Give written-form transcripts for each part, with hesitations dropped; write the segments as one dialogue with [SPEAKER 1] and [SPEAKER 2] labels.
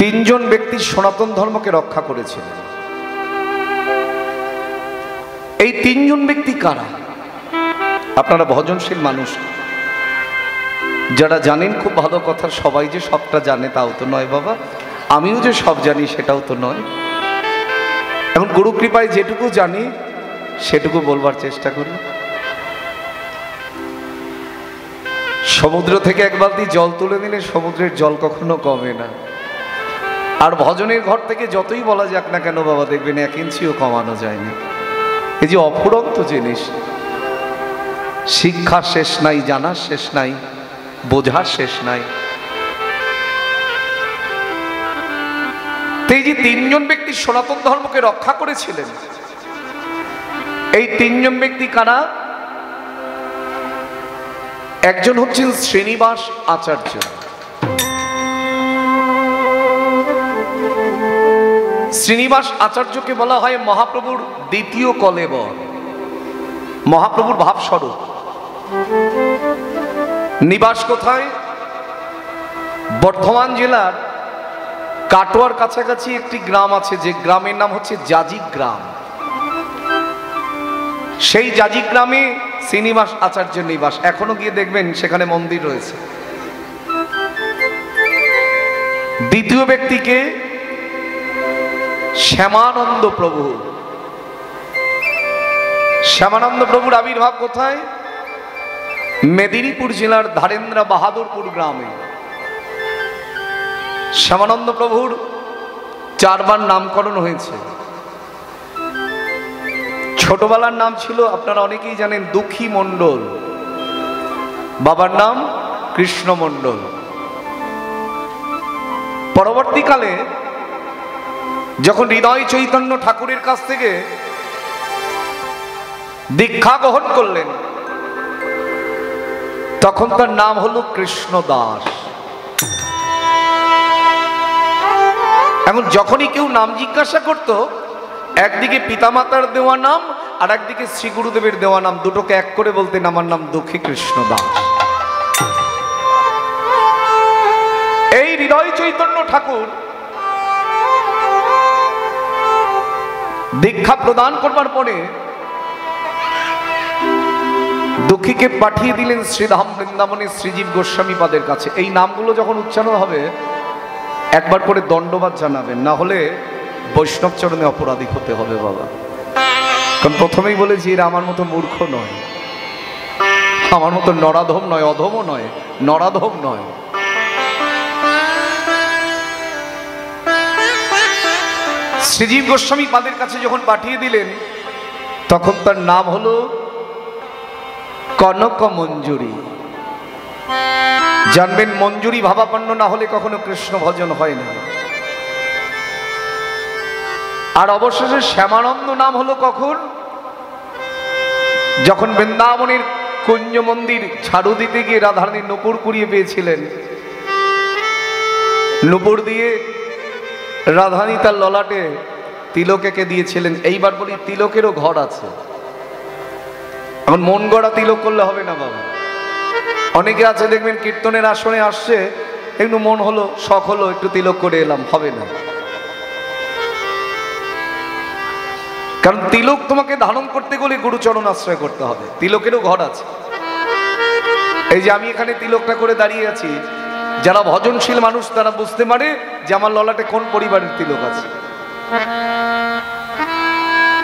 [SPEAKER 1] তিনজন ব্যক্তি সনাতন ধর্মকে রক্ষা করেছিলেন। এই তিনজন ব্যক্তি কারা? আপনারা ভজনশীল মানুষ, যারা জানেন খুব ভালো কথা। সবাই যে সবটা জানে তাও তো নয় বাবা, আমিও যে সব জানি সেটাও তো নয়। এখন গুরু কৃপায় যেটুকু জানি সেটুকু বলবার চেষ্টা করি। সমুদ্র থেকে এক বালতি জল তুলে দিলে সমুদ্রের জল কখনো কমে না। আর ভজনের ঘর থেকে যতই বলা যাক না কেন বাবা, দেখবেন 1 ইঞ্চিও কমানো যায় না। এই যে অফুরন্ত জিনিস, শিক্ষার শেষ নাই, জানার শেষ নাই, বোঝার শেষ নাই। এই যে তিনজন ব্যক্তি সনাতন ধর্মকে রক্ষা করেছিলেন, এই তিনজন ব্যক্তি কারা? একজন হচ্ছেন শ্রীনিবাস আচার্য। শ্রীনিবাস আচার্যকে বলা হয় মহাপ্রভুর দ্বিতীয় কলেবর, মহাপ্রভুর ভাবস্বরূপ। নিবাস কোথায়? বর্ধমান জেলার কাটোয়ার কাছাকাছি একটি গ্রাম আছে, যে গ্রামের নাম হচ্ছে জাজিক গ্রাম। সেই জাজিক গ্রামে শ্রীনিবাস আচার্যের নিবাস। এখনো গিয়ে দেখবেন সেখানে মন্দির রয়েছে। দ্বিতীয় ব্যক্তিকে শ্যামানন্দ প্রভু। শ্যামানন্দ প্রভুর আবির্ভাব কোথায়? মেদিনীপুর জেলার ধারেন্দ্রা বাহাদুরপুর গ্রামে। শ্যামানন্দ প্রভুর 4 বার নামকরণ হয়েছে। ছোটবেলার নাম ছিল, আপনারা অনেকেই জানেন, দুঃখী মণ্ডল। বাবার নাম কৃষ্ণ মণ্ডল। পরবর্তীকালে যখন হৃদয় চৈতন্য ঠাকুরের কাছ থেকে দীক্ষা গ্রহণ করলেন, তখন তার নাম হলো কৃষ্ণ দাস। এখন যখনই কেউ নাম জিজ্ঞাসা করত, একদিকে পিতামাতার দেওয়া নাম আর একদিকে শ্রী গুরুদেবের দেওয়া নাম, দুটোকে এক করে বলতেন, আমার নাম দুঃখী কৃষ্ণ দাস। এই হৃদয় চৈতন্য ঠাকুর দীক্ষা প্রদান করবার পরে দুঃখীকে পাঠিয়ে দিলেন শ্রীধাম বৃন্দাবনের শ্রীজীব গোস্বামী পাদের কাছে। এই নামগুলো যখন উচ্চারণ হবে একবার করে দণ্ডবাদ জানাবেন, না হলে বৈষ্ণব চরণে অপরাধী হতে হবে বাবা। কারণ প্রথমেই বলেছি, এরা আমার মতো মূর্খ নয়, আমার মতো নরাধম নয়, অধমও নয়, নরাধম নয়। শ্রীজীব গোস্বামী পাদের কাছে যখন পাঠিয়ে দিলেন, তখন তার নাম হলো কনক মঞ্জুরি। জানবেন, মঞ্জুরি ভাবাপন্ন না হলে কখনো কৃষ্ণ ভজন হয় না। আর অবশেষে শ্যামানন্দ নাম হলো কখন? যখন বৃন্দাবনের কুঞ্জ মন্দির ঝাড়ু দিতে গিয়ে রাধারানী নূপুর কুড়িয়ে পেয়েছিলেন, নূপুর দিয়ে রাধারানী তার ললাটে তিলক এঁকে দিয়েছিলেন। এইবার বলি, তিলকেরও ঘর আছে। এখন মন গড়া তিলক করলে হবে না বাবা। অনেকে আছে দেখবেন কীর্তনের আসনে আসছে, একটু মন হলো, শখ হলো, একটু তিলক করে এলাম, হবে না। কারণ তিলক তোমাকে ধারণ করতে গেলে গুরুচরণ আশ্রয় করতে হবে। তিলকেরও ঘর আছে। এই যে আমি এখানে তিলকটা করে দাঁড়িয়ে আছি, যারা ভজনশীল মানুষ তারা বুঝতে পারে যে আমার ললাটে কোন পরিবারের তিলক আছে।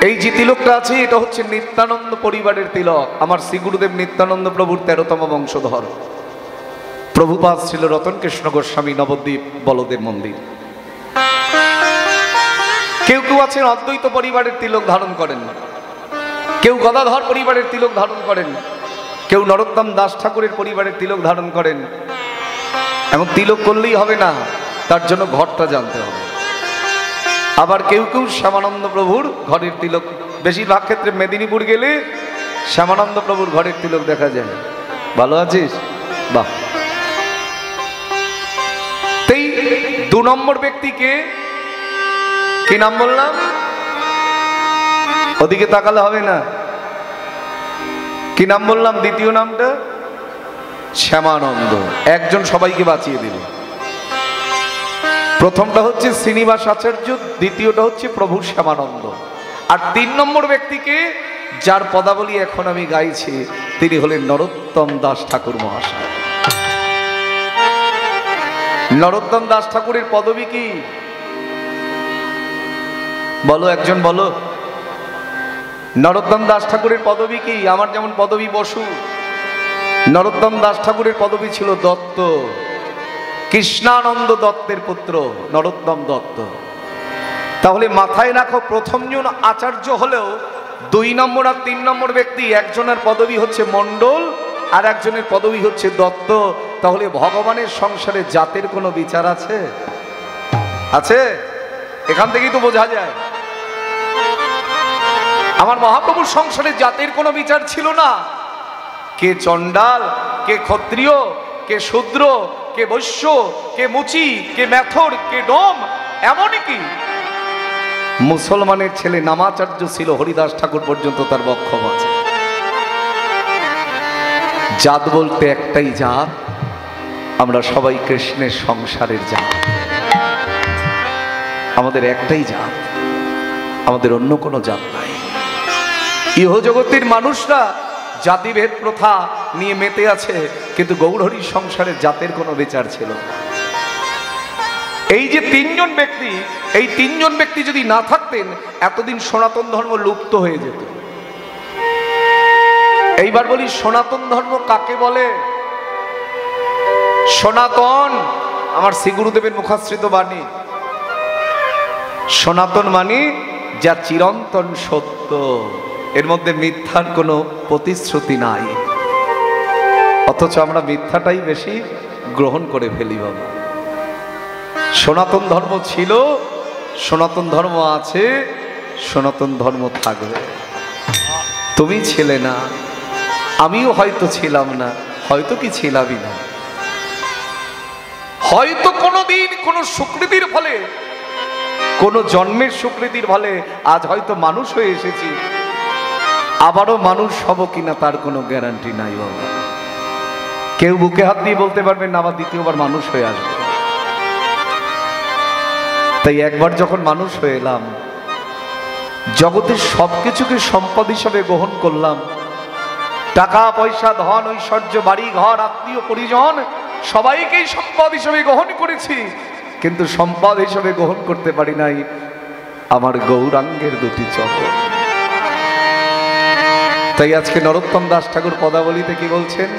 [SPEAKER 1] এই যে তিলকটা আছে, এটা হচ্ছে নিত্যানন্দ পরিবারের তিলক। আমার শ্রী গুরুদেব নিত্যানন্দ প্রভুর 13তম বংশধর। প্রভুপাদ ছিল রতন কৃষ্ণ গোস্বামী, নবদ্বীপ বলদেব মন্দির। কেউ কেউ আছেন অদ্বৈত পরিবারের তিলক ধারণ করেন, কেউ গদাধর পরিবারের তিলক ধারণ করেন, কেউ নরোত্তম দাস ঠাকুরের পরিবারের তিলক ধারণ করেন। এখন তিলক করলেই হবে না, তার জন্য ঘরটা জানতে হবে। আবার কেউ কেউ শ্যামানন্দ প্রভুর ঘরের তিলক, বেশিরভাগ ক্ষেত্রে মেদিনীপুর গেলে শ্যামানন্দ প্রভুর ঘরের তিলক দেখা যায়। ভালো আছিস? বাহ। এই 2 নম্বর ব্যক্তিকে কি নাম বললাম? ওদিকে তাকালে হবে না। কি নাম বললাম? দ্বিতীয় নামটা শ্যামানন্দ। একজন সবাইকে বাঁচিয়ে দিল। প্রথমটা হচ্ছে শ্রীনিবাস আচার্য, দ্বিতীয়টা হচ্ছে প্রভু শ্যামানন্দ, আর 3 নম্বর ব্যক্তিকে যার পদাবলী এখন আমি গাইছি তিনি হলেন নরোত্তম দাস ঠাকুর মহাশয়। নরোত্তম দাস ঠাকুরের পদবী কি বলো, একজন বলো। নরোত্তম দাস ঠাকুরের পদবী কি? আমার যেমন পদবী বসু, নরোত্তম দাস ঠাকুরের পদবী ছিল দত্ত। কৃষ্ণানন্দ দত্তের পুত্র নরোত্তম দত্ত। তাহলে মাথায় রাখো, প্রথম জন আচার্য হলেও 2 নম্বর আর 3 নম্বর ব্যক্তি, একজনের পদবী হচ্ছে মণ্ডল আর একজনের পদবী হচ্ছে দত্ত। তাহলে ভগবানের সংসারে জাতের কোনো বিচার আছে? আছে? এখান থেকেই তো বোঝা যায় আমার মহাপ্রভুর সংসারে জাতের কোনো বিচার ছিল না। কে চণ্ডাল, কে ক্ষত্রিয়, কে শূদ্র, কে বৈশ্য, কে মুচি, কে মেথর, কে ডোম, এমনকি মুসলমানের ছেলে নামাচার্য ছিল হরিদাস ঠাকুর পর্যন্ত তার বক্ষম আছে। জাত বলতে একটাই জাত, আমরা সবাই কৃষ্ণের সংসারের জাত। আমাদের একটাই জাত, আমাদের অন্য কোনো জাত নাই। ইহজগতের মানুষরা জাতিভেদ প্রথা নিয়ে মেতে আছে, কিন্তু গৌরহরির সংসারের জাতের কোনো বিচার ছিল না। এই যে 3 জন ব্যক্তি, এই 3 জন ব্যক্তি যদি না থাকতেন এতদিন সনাতন ধর্ম লুপ্ত হয়ে যেত। এইবার বলি, সনাতন ধর্ম কাকে বলে? সনাতন আমার শ্রী গুরুদেবের মুখাশ্রিত বাণী। সনাতন মানে যা চিরন্তন সত্য, এর মধ্যে মিথ্যার কোনো প্রতিশ্রুতি নাই। অথচ আমরা মিথ্যাটাই বেশি গ্রহণ করে ফেলি বাবা। সনাতন ধর্ম ছিল, সনাতন ধর্ম আছে, সনাতন ধর্ম থাকবে। তুমি ছিলে না, আমিও হয়তো ছিলাম না, হয়তো কি ছিলামই না। হয়তো কোনোদিন কোনো সুকৃতির ফলে, কোনো জন্মের সুকৃতির ফলে আজ হয়তো মানুষ হয়ে এসেছি, আবারও মানুষ হব কিনা তার কোনো গ্যারান্টি নাই বাবা। কেউ বুকে হাত দিয়ে বলতে পারবেন না আবার দ্বিতীয়বার মানুষ হয়ে আসবে। তাই একবার যখন মানুষ হয়ে এলাম, জগতের সবকিছুকে সম্পদ হিসাবে গ্রহণ করলাম। টাকা পয়সা, ধন ঐশ্বর্য, বাড়ি ঘর, আত্মীয় পরিজন সবাইকেই সম্পদ হিসাবে গ্রহণ করেছি, কিন্তু সম্পদ হিসাবে গ্রহণ করতে পারি নাই আমার গৌরাঙ্গের 2টি চরণ। তাই আজকে নরোত্তম দাস ঠাকুর পদাবলীতে কি বলছেন?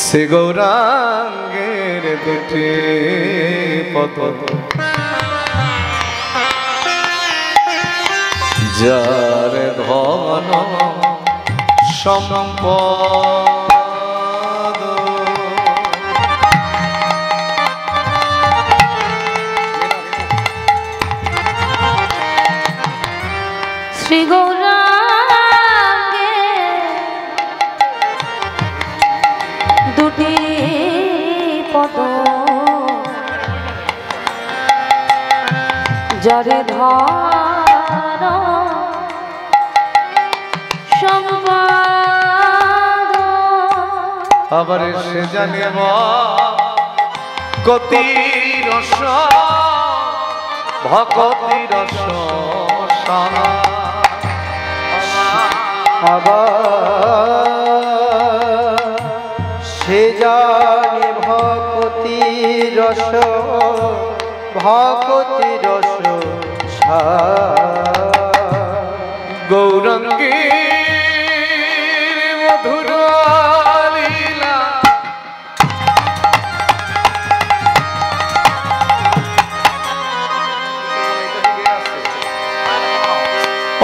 [SPEAKER 1] সে গৌরাঙ্গের 2টি পদ, যার ধন সম্পদ,
[SPEAKER 2] শ্রী গৌরাঙ্গে 2টি পদ, যারে ধন সম্পদ,
[SPEAKER 1] আবার সে জানিব গতি রস ভকতি রস,
[SPEAKER 3] আবার সে জানে ভকতি রস, ভকতি রস
[SPEAKER 1] গৌরাঙ্গীর মধুর লীলা,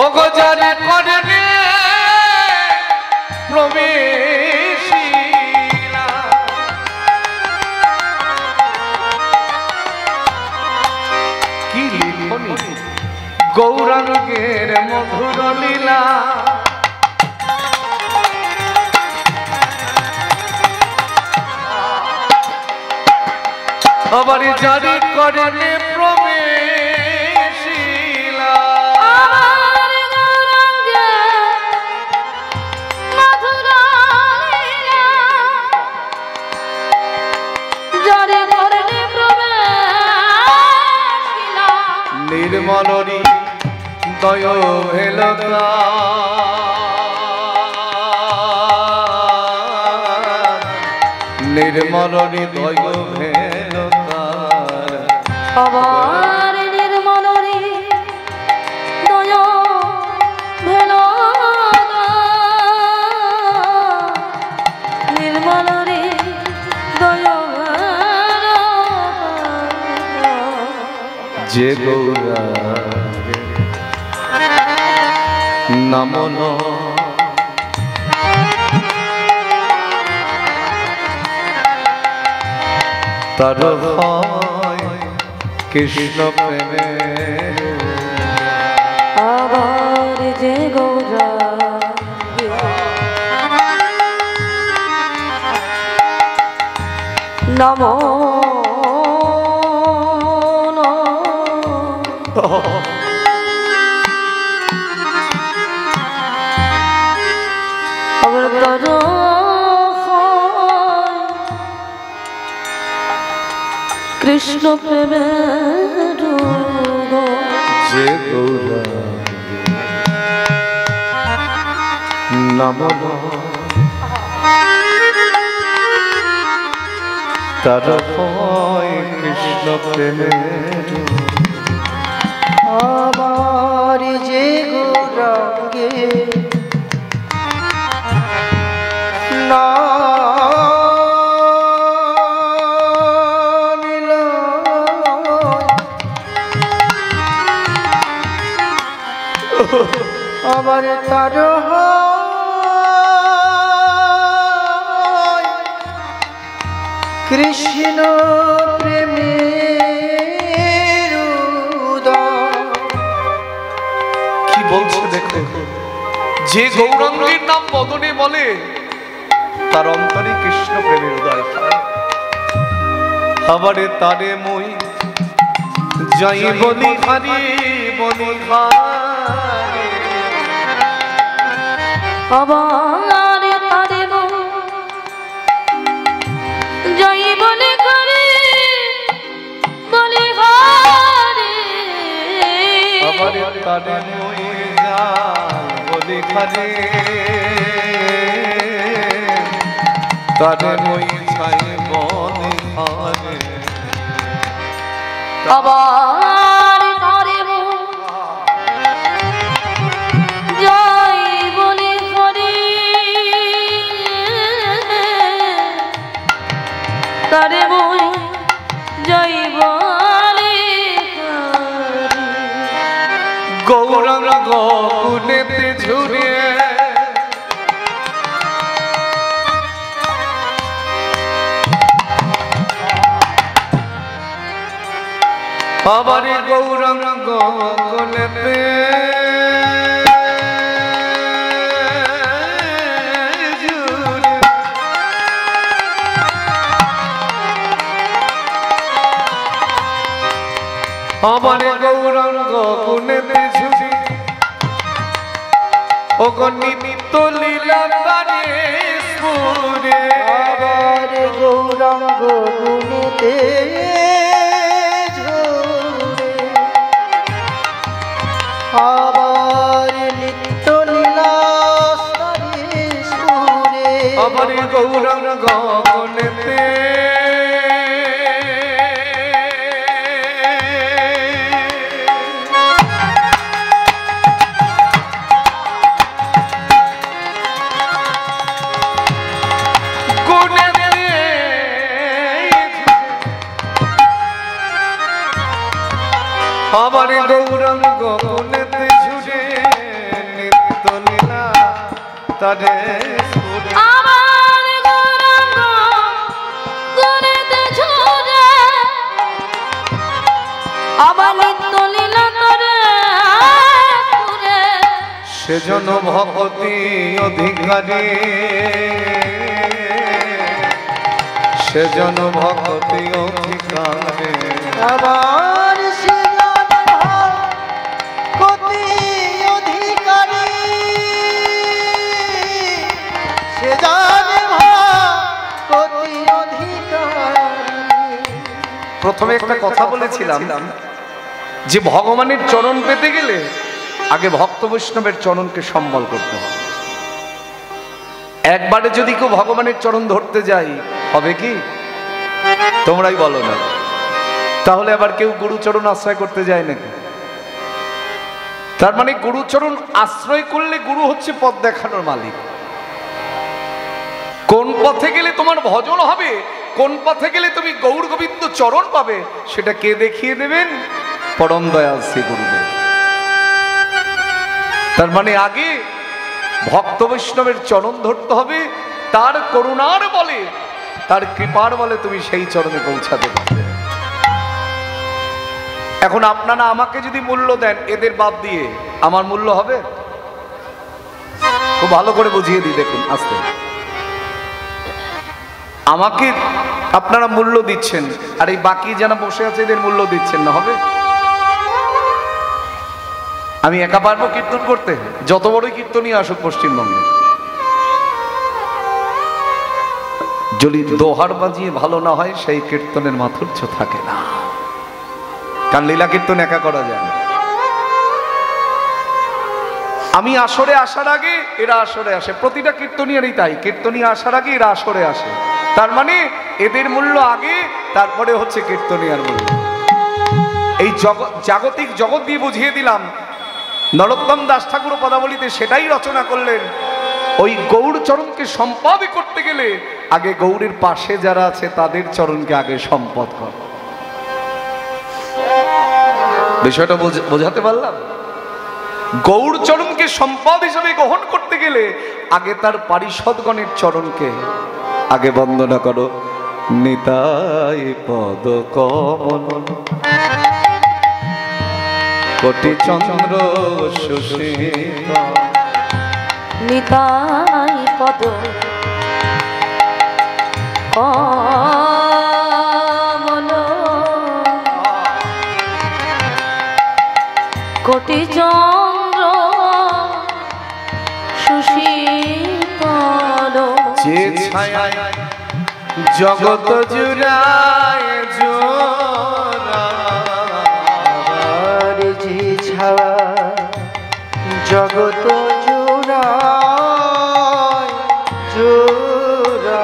[SPEAKER 1] ও গো জানে করবে প্রবেশিলা, কি লিখনি গৌরাঙ্গের মধুর লীলা। আবার জারি করে প্রবেশিলা, নির্মলরি দয় ভেলতা নির্মলরি দয় ভেলতা
[SPEAKER 2] আবার নির্মলরি দয় ভেলতা নির্মলরি দয় ভেলতা
[SPEAKER 1] যে গৌরাঙ্গে নমন তার হয় কৃষ্ণ প্রেমে
[SPEAKER 2] আবার যে গৌরাঙ্গে নমো আবার তার কৃষ্ণ প্রেমের
[SPEAKER 1] যে গৌরাঙ্গে নমন তার হয় কৃষ্ণ প্রেমে
[SPEAKER 3] আমার যে গৌরাঙ্গে নামিল আবার তার হয় কৃষ্ণ প্রেমের উদয়।
[SPEAKER 1] কি বলছে দেখো, যে গৌরাঙ্গের নাম বদনে বলে তার অন্তরে কৃষ্ণ প্রেমের উদয় হয়। আবারে তারে মই যাই বলি হারি বলি হারি
[SPEAKER 2] আবার তারে জয় বলে করে বলে হারে
[SPEAKER 1] আবারে তারে মই যাই বলি হারি তারে মই যাই বলি হারি
[SPEAKER 2] আবার তারে জয় বলে করে তারে মই জয় বলে
[SPEAKER 1] গৌরাঙ্গ গুণেতে ঝুরিয়ে আবার গৌরাঙ্গ গুণেতে ঝুরিয়ে আবার গৌরাঙ্গ গুণেতে ঝুরি ও নিত্য লীলা তারে সুরে
[SPEAKER 3] আবার গৌরাঙ্গ গুণেতে ঝরে আবার নিত্য লীলা তারে সুরে
[SPEAKER 1] আবার গৌরাঙ্গ গুণেতে আবার গৌরাঙ্গ গুণেতে ঝুরে নিত্য লীলা তারে সুরে
[SPEAKER 2] আবার গৌরাঙ্গ গুণেতে ঝরে আবার নিত্য লীলা করে সুরে
[SPEAKER 1] সেজন ভক্তি অধিকারী সেজন ভক্তি অধিকারী
[SPEAKER 3] আবার শিলান ভক্তি অধিকারী সে জানে ভক্তি অধিকারী।
[SPEAKER 1] প্রথমে একটা কথা বলেছিলাম যে ভগবানের চরণ পেতে গেলে আগে ভক্ত বৈষ্ণবের চরণকে সম্বল করতে হবে। একবারে যদি কেউ ভগবানের চরণ ধরতে যাই হবে কি? তোমরাই বলো না। তাহলে আবার কেউ গুরুচরণ আশ্রয় করতে যায় নাকি? তার মানে গুরুচরণ আশ্রয় করলে গুরু হচ্ছে পথ দেখানোর মালিক। কোন পথে গেলে তোমার ভজন হবে, কোন পথে গেলে তুমি গৌর গোবিন্দ চরণ পাবে, সেটা কে দেখিয়ে দেবেন? পরম দয়াল শ্রী গুরুদেব। তার মানে আগে ভক্ত বৈষ্ণবের চরণ ধরতে হবে, তার করুণার বলে, তার কৃপার বলে তুমি সেই চরণে পৌঁছাতে পারবে। এখন আপনারা আমাকে যদি মূল্য দেন এদের বাদ দিয়ে, আমার মূল্য হবে? খুব ভালো করে বুঝিয়ে দিই, দেখুন আস্তে। আমাকে আপনারা মূল্য দিচ্ছেন, আর এই বাকি যারা বসে আছে এদের মূল্য দিচ্ছেন না, হবে? আমি একা পারবো কীর্তন করতে? যত বড়ই কীর্তনই আসুক পশ্চিমবঙ্গে, যদি দোহার বাজিয়ে ভালো না হয় সেই কীর্তনের মাধুর্য থাকে না। কারণ লীলা কীর্তন একা করা যায় না। আমি আসরে আসার আগে এরা আসরে আসে, প্রতিটা কীর্তনিয়ারই তাই, কীর্তনিয়া আসার আগে এরা আসরে আসে। তার মানে এদের মূল্য আগে, তারপরে হচ্ছে কীর্তনিয়ার মূল্য। এই জাগতিক জগৎ দিয়ে বুঝিয়ে দিলাম। নরোত্তম দাস ঠাকুর পদাবলীতে সেটাই রচনা করলেন। ওই গৌর চরণকে সম্পদ করতে গেলে আগে গৌরের পাশে যারা আছে তাদের চরণকে আগে সম্পদ কর। বিষয়টা বোঝাতে পারলাম? গৌর চরণকে সম্পদ হিসেবে গ্রহণ করতে গেলে আগে তার পারিষদগণের চরণকে আগে বন্দনা করো। নিতাই পদ কমল কোটি চন্দ্র সুশীল,
[SPEAKER 2] নিতাই পদ কমল কোটি চন্দ্র সুশীতল,
[SPEAKER 1] যে ছায়ায় জগৎ জুড়ায় জোড়া,
[SPEAKER 3] যে ছায়া জগত জোড়ায় জোড়া,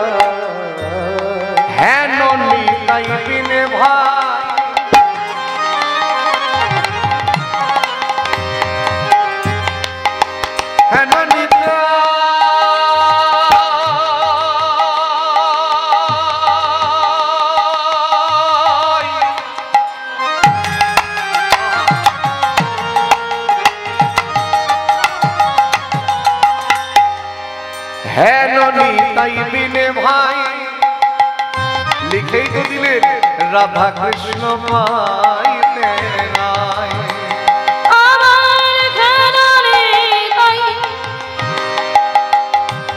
[SPEAKER 1] হেন নিতাই বিনে ভাই হেন নিতাই বিনে ভাই লিখেই তো দিলেন রাধা কৃষ্ণ পাইতে নাই।
[SPEAKER 2] আমার ঘরে তাই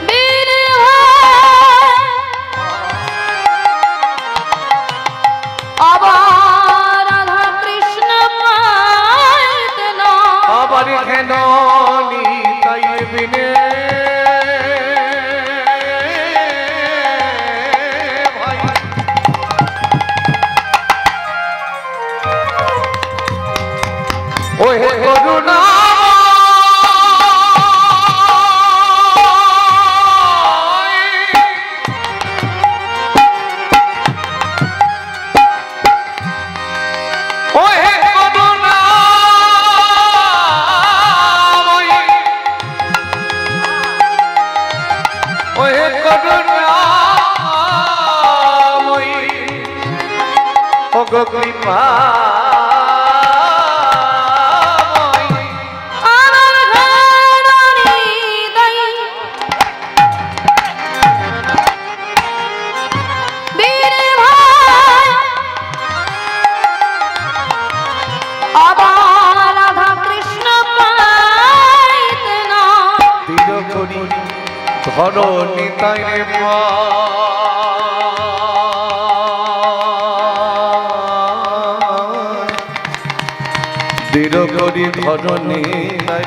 [SPEAKER 2] বীর ভাই, আবার রাধা কৃষ্ণ পাইতে না,
[SPEAKER 1] আবার হেন নিতাই বিনে ওহে করুণা ওহে করুণা ওহে করুণা ওগো কৃপা ধরো নিতাই দৃঢ় করি ধরো নিতাই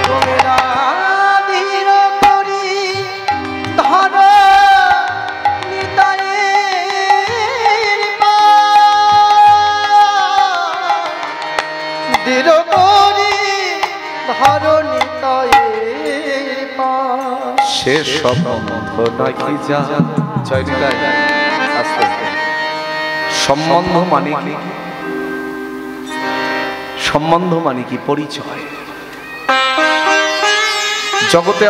[SPEAKER 3] তোমরা ধীর করি ধর নিতাইয়ের পায়।
[SPEAKER 1] সে সম্বন্ধ নাকি যা জয়নিতাই আস্তে আস্তে সম্বন্ধ মানে কি? সম্বন্ধ মানে কি? পরিচয়। জগতে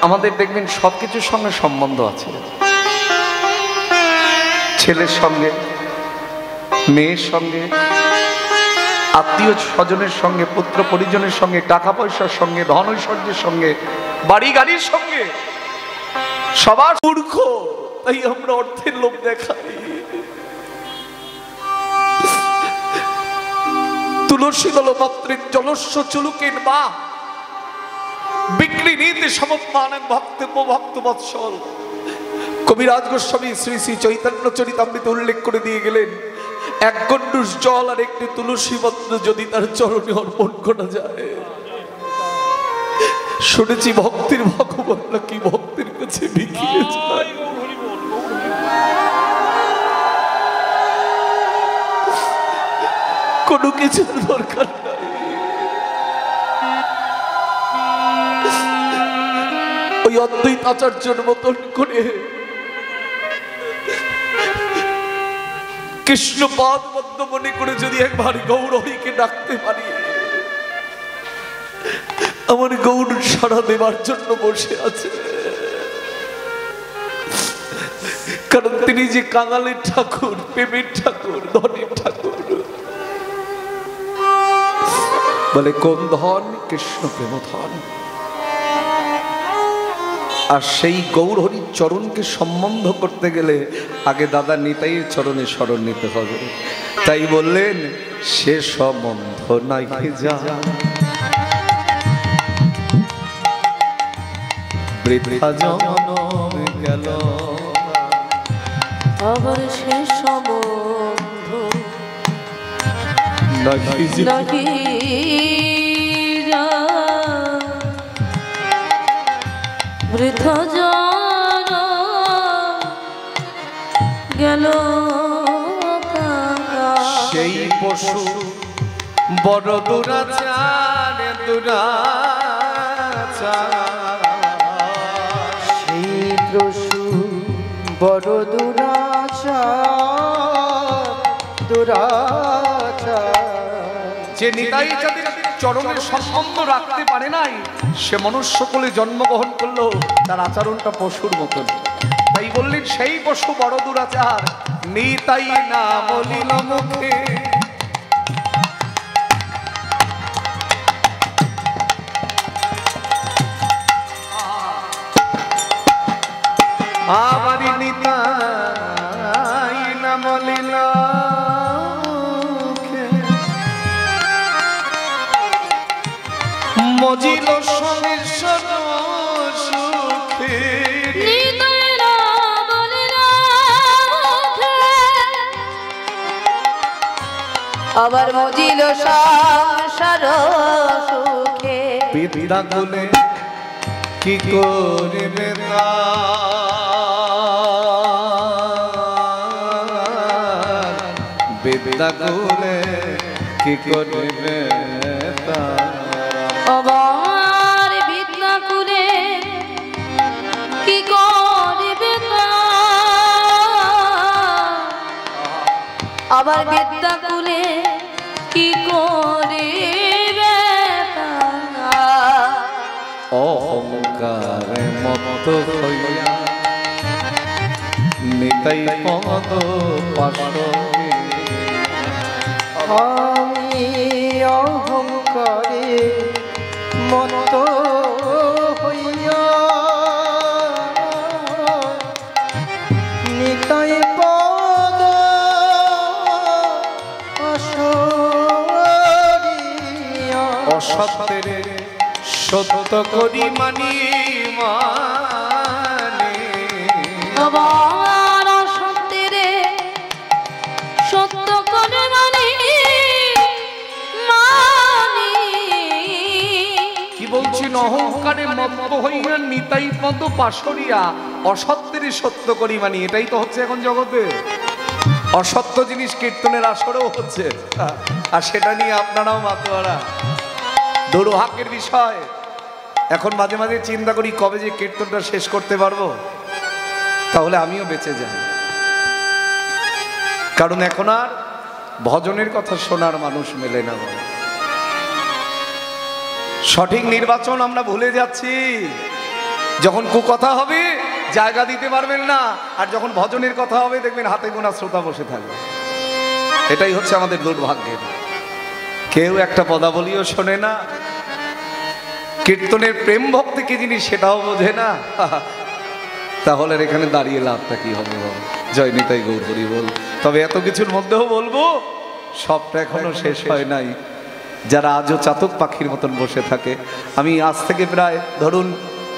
[SPEAKER 1] আমাদের দেখবেন সবকিছুর সঙ্গে সম্বন্ধ আছে, ছেলের সঙ্গে, মেয়ের সঙ্গে, আত্মীয় স্বজনের সঙ্গে, পুত্র পরিজনের সঙ্গে, টাকা পয়সার সঙ্গে, ধন ঐশ্বর্যের সঙ্গে, বাড়ি গাড়ির সঙ্গে, সবার মূর্খ। তাই আমরা অর্থের লোভ দেখাই। তুলসী দল মাত্রিক জলস্য চুলুকেন বা বিক্রি নীতি সমমানং ভক্তব্য ভক্ত বৎসল। কবিরাজ গোস্বামী শ্রী শ্রী চৈতন্য চরিতামৃতে উল্লেখ করে দিয়ে গেলেন, এক গণ্ডূষ জল আর একটি তুলসী পত্র যদি তার চরণে অর্পণ করা যায়, শুনেছি ভক্তির ভগবান নাকি ভক্তের কাছে বিকিয়ে যায়। কোনো কিছুর দরকার নাই। ওই অদ্বৈত আচার্যের মতন করে কৃষ্ণপাদ পদ্ম মনে করে যদি একবার গৌর হরিকে ডাকতে পারি, আমার গৌর সাড়া দেবার জন্য বসে আছে। কারণ তিনি যে কাঙালের ঠাকুর, প্রেমের ঠাকুর, ধনের ঠাকুর। বলে কোন ধন? কৃষ্ণ প্রেম ধন। আর সেই গৌর হরির চরণকে সম্বন্ধ করতে গেলে আগে দাদা নিতাইয়ের চরণে শরণ নিতে হবে। তাই বললেন সে সম্বন্ধ নাই যা বৃথা জনম গেল,
[SPEAKER 2] আবার সে সম্বন্ধ
[SPEAKER 1] নাকি
[SPEAKER 2] নাকি যা বৃথা জনম গেল।
[SPEAKER 1] সেই পশু বড় দুরাচার, দুরাচার।
[SPEAKER 3] সেই পশু বড় দুরাচার, দুরাচার।
[SPEAKER 1] যে নিতাই যাদের চরণের সম্বন্ধ রাখতে পারে নাই, সে মনুষ্য কোলে জন্মগ্রহণ করলো, তার আচরণটা পশুর মতন। তাই বললেন সেই পশু বড় দুরাচার, নিতাই না বলিল মুখে। আমারি নিতাই না বলিল মুখে, মজিল সমীশ্বর সুখে।
[SPEAKER 2] আবার মজিল সংসার সুখে।
[SPEAKER 1] বিদ্যা গুলে কি করিবে বিদ্যা গুলে কি করিবে
[SPEAKER 2] আবার বিদ্যা কুলে কি করিবে, আবার বিদ্যা কুলে কি করিবে।
[SPEAKER 1] অহংকারে মত হইয়া নিতাই পদ পাশে।
[SPEAKER 3] আমি অহংকারে মত হইয়া নিতাই পদ আসরিয়া।
[SPEAKER 1] অসত্যের সত্য করি মানি মানে,
[SPEAKER 2] আবার অসত্যের সত্য করে মানে মানি।
[SPEAKER 1] কি বলছেন? অহংকারে মত্ত হইয়া নিতাই পদ পাশরিয়া অসত্যের সত্য করি মানি। এটাই তো হচ্ছে এখন জগতে। অসত্য জিনিস কীর্তনের আসরেও হচ্ছে, আর সেটা নিয়ে আপনারাও মাতোয়ারা। দুর্ভাগ্যের বিষয়, এখন মাঝে মাঝে চিন্তা করি কবে যে কীর্তনটা শেষ করতে পারবো, তাহলে আমিও বেঁচে যাই। কারণ এখন আর ভজনের কথা শোনার মানুষ মেলে না। সঠিক নির্বাচন আমরা ভুলে যাচ্ছি। যখন কুকথা হবে জায়গা দিতে পারবেন না, আর যখন ভজনের কথা হবে দেখবেন হাতে গোনা শ্রোতা বসে থাকবে। এটাই হচ্ছে আমাদের দুর্ভাগ্যের। কেউ একটা পদাবলীও শোনে না, কীর্তনের প্রেম ভক্তি কি জিনিস সেটাও বোঝে না। তাহলে এখানে দাঁড়িয়ে লাভটা কি হবে? জয় নিতাই গৌর হরি বল। তবে এত কিছুর মধ্যেও বলবো, সবটা এখনো শেষ হয় নাই। যারা আজও চাতক পাখির মতন বসে থাকে, আমি আজ থেকে প্রায় ধরুন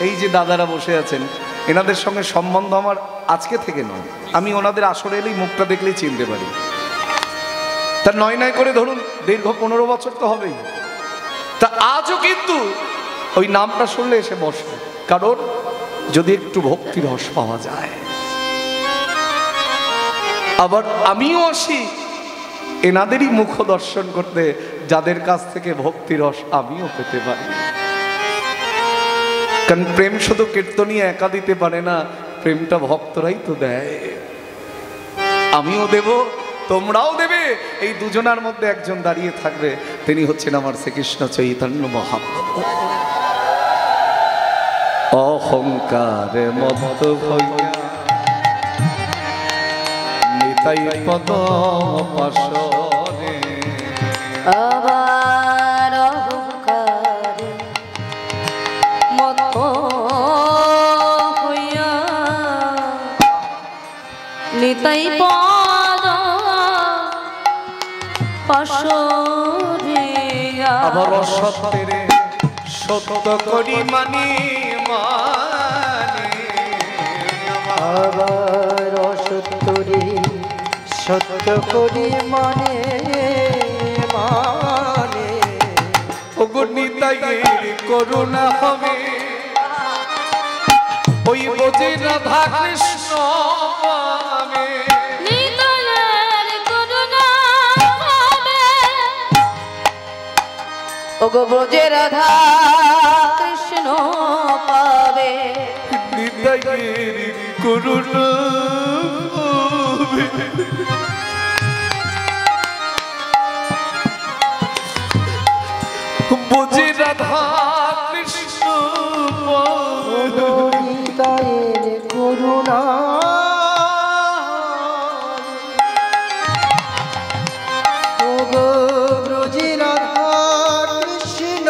[SPEAKER 1] এই যে দাদারা বসে আছেন, এনাদের সঙ্গে সম্বন্ধ আমার আজকে থেকে নয়। আমি ওনাদের আসরে এলেই মুখটা দেখলেই চিনতে পারি। তার নয় নয় করে ধরুন দীর্ঘ 15 বছর তো হবেই। তা আজও কিন্তু ওই নামটা শুনলে এসে বসে, কারণ যদি একটু ভক্তির রস পাওয়া যায়। আবার আমিও আসি এনাদেরই মুখ দর্শন করতে, যাদের কাছ থেকে ভক্তি রস আমিও পেতে পারি। কারণ প্রেম শুধু কীর্তনী একা দিতে পারে না, প্রেমটা ভক্তরাই তো দেয়। আমিও দেব, তোমরাও দেবে। এই দুজনার মধ্যে একজন দাঁড়িয়ে থাকবে, তিনি হচ্ছেন আমার শ্রীকৃষ্ণ চৈতন্য মহাপ্রভু। অহংকার মত হইয়া নিতাই পদ পাশরে,
[SPEAKER 2] আবার অহংকারে মত হইয়া নিতাই পদ পাশরে,
[SPEAKER 1] আবার অসত্যের সত্য করি মানি মানে,
[SPEAKER 3] আবার অসত্যরে সত্য করি মানে মানে।
[SPEAKER 1] ওগো নিতাইয়ের করুণা হবে, ওই বোঝে রাধা কৃষ্ণ পাবে।
[SPEAKER 2] নিতাইয়ের করুণা হবে, ওগো ব্রজে রাধা কৃষ্ণ পাবে।
[SPEAKER 1] নিতাইয়ের করুণা হবে, বোঝে রাধা কৃষ্ণ পাবে।
[SPEAKER 3] নিতাইয়ের করুণা ওগো ব্রজে রাধা কৃষ্ণ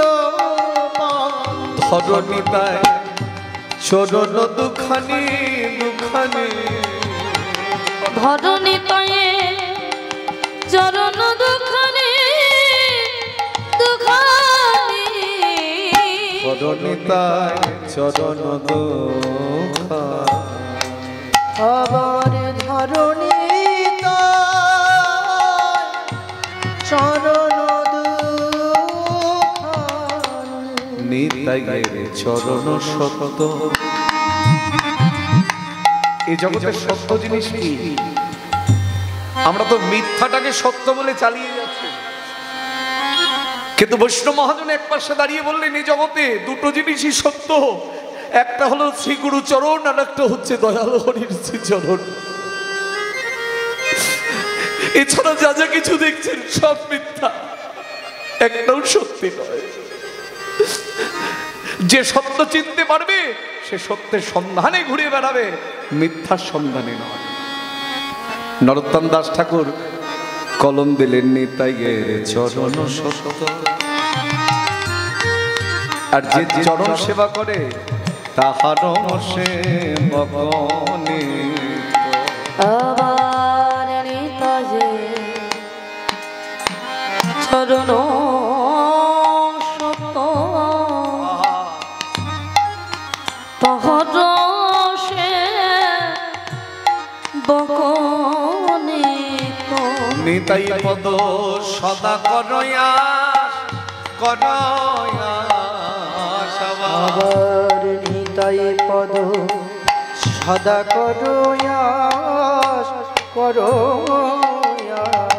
[SPEAKER 1] ধর নিতাই চরণ দুখানি দুখানি,
[SPEAKER 2] ধর নিতাইয়ে চরণ দুখানি দুখানি,
[SPEAKER 1] ধর নিতাই চরণ দুখানি।
[SPEAKER 3] আবার ধরণী চরণ
[SPEAKER 1] নিতাইয়ের চরণ সত্য। এই জগতের সত্য জিনিস কি? আমরা তো মিথ্যাটাকে সত্য বলে চালিয়ে যাচ্ছি, কিন্তু বৈষ্ণব মহাজন এক পাশে দাঁড়িয়ে বললেন এই জগতে দুটো জিনিসই সত্য। একটা হলো শ্রী গুরু চরণ, আর একটা হচ্ছে দয়াল হরির শ্রী চরণ। এছাড়া যা যা কিছু দেখছেন সব মিথ্যা, একটাও সত্যি নয়। যে সত্য চিনতে পারবে সে সত্যের সন্ধানে ঘুরে বেড়াবে, মিথ্যার সন্ধানে নয়। নরোত্তম দাস ঠাকুর কলম দিলেন নিতাইয়ের চরণ সত্য। আর যে চরণ সেবা করে তাহার সে বগনে।
[SPEAKER 2] আবার নিতাইয়ে চরণ সত্য, তাহার সে বগনিত।
[SPEAKER 1] নিতাই পদ সদা করয়াস করয়াস।
[SPEAKER 3] আবার নিতাই পদ সদা করয়াস করয়াস।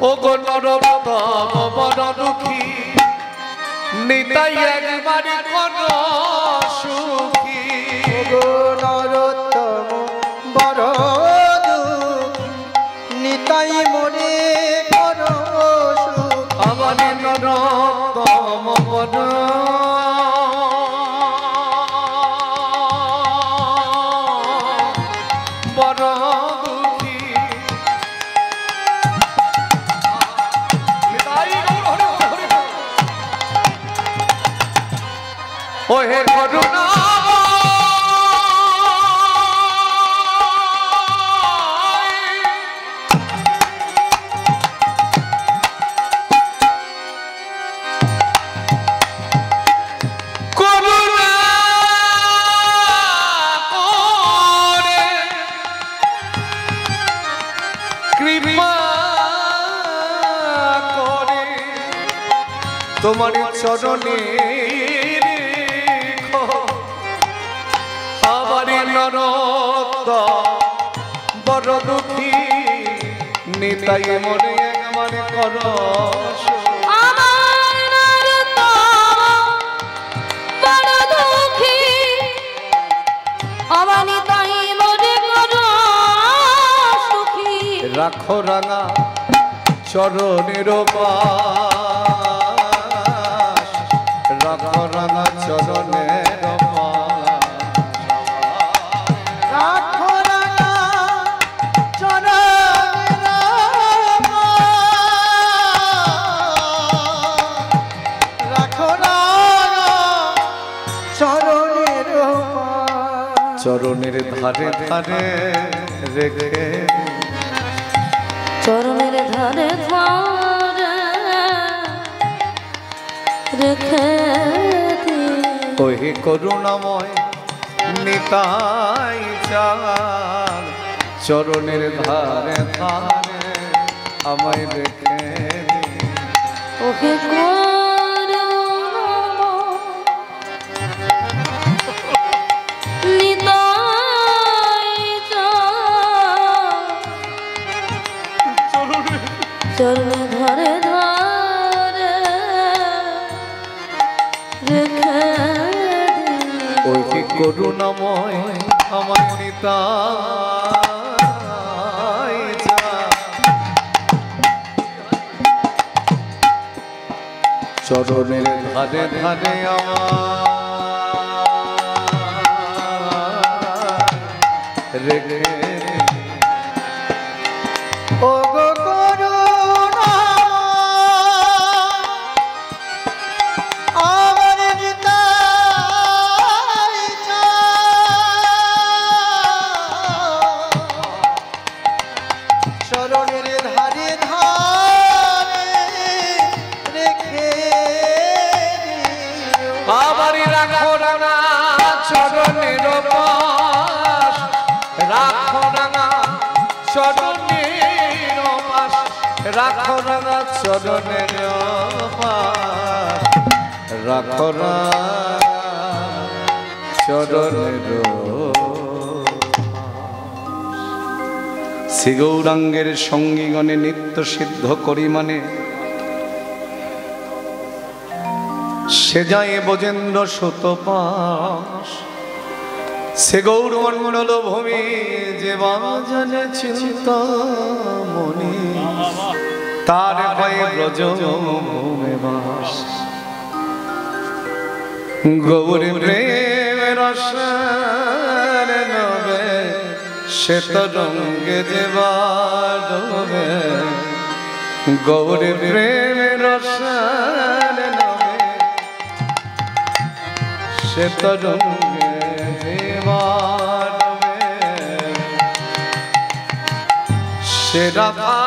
[SPEAKER 1] ও গো নরোত্তম বড় দুঃখী, নিতাই একবারে করো সুখী
[SPEAKER 3] ওগো নরোত্তম বড় দুঃখী নিতাই মনে করো সুখী
[SPEAKER 1] আমার নরোত্তম বড় বড় দুঃখী নিতাই গৌর হরি হরি ওহে করুণা তোমার চরণে আমার নরত বড় দুঃখী নিতাই মনে একবার কর
[SPEAKER 2] আমার নরত বড় দুঃখী আমার নিতাই মনে করো সুখী
[SPEAKER 1] রাখো রাঙা চরণের পাশ রাখো রাঙা চরণের
[SPEAKER 3] রাখো রাঙা চরণের রাখো রাঙা চরণের
[SPEAKER 1] চরণের ধারে ধারে রেখে
[SPEAKER 2] চরণের ধারে ধারে রেখে
[SPEAKER 1] ওহে করুণাময় নিতাই চাঁদ চরণের ধারে ধারে আমায় রেখে
[SPEAKER 2] ওকে চরণে ধরে ধরে রেখে
[SPEAKER 1] ওই করুণাময় আমার নিতাই চরণের ধারে ধারে আমার রেখে
[SPEAKER 3] ওগো করুণা আমার নিতাই চরণের ধারে ধারে রেখে
[SPEAKER 1] বাবারি রাখো রাঙা চরণের পাশ রাখো রাঙা চরণের পাশ রাখো রাঙা চরণের পাশ রাখো চরণের শ্রী গৌরাঙ্গের সঙ্গীগণে নিত্য সিদ্ধ করি মানে সে যায় বজেন্দ্র সুতপাশ সে গৌরমণ্ডল ভূমি যে বাজনে চিন্তা মনি তার ভয়ে ব্রজ ভূমে বাস গৌর প্রেম রসের নবে শ্বেত রঙ্গে যে বাড়বে গৌর প্রেম রসের নবে শ্বেত রঙ্গে যে বাড়বে সে রাধা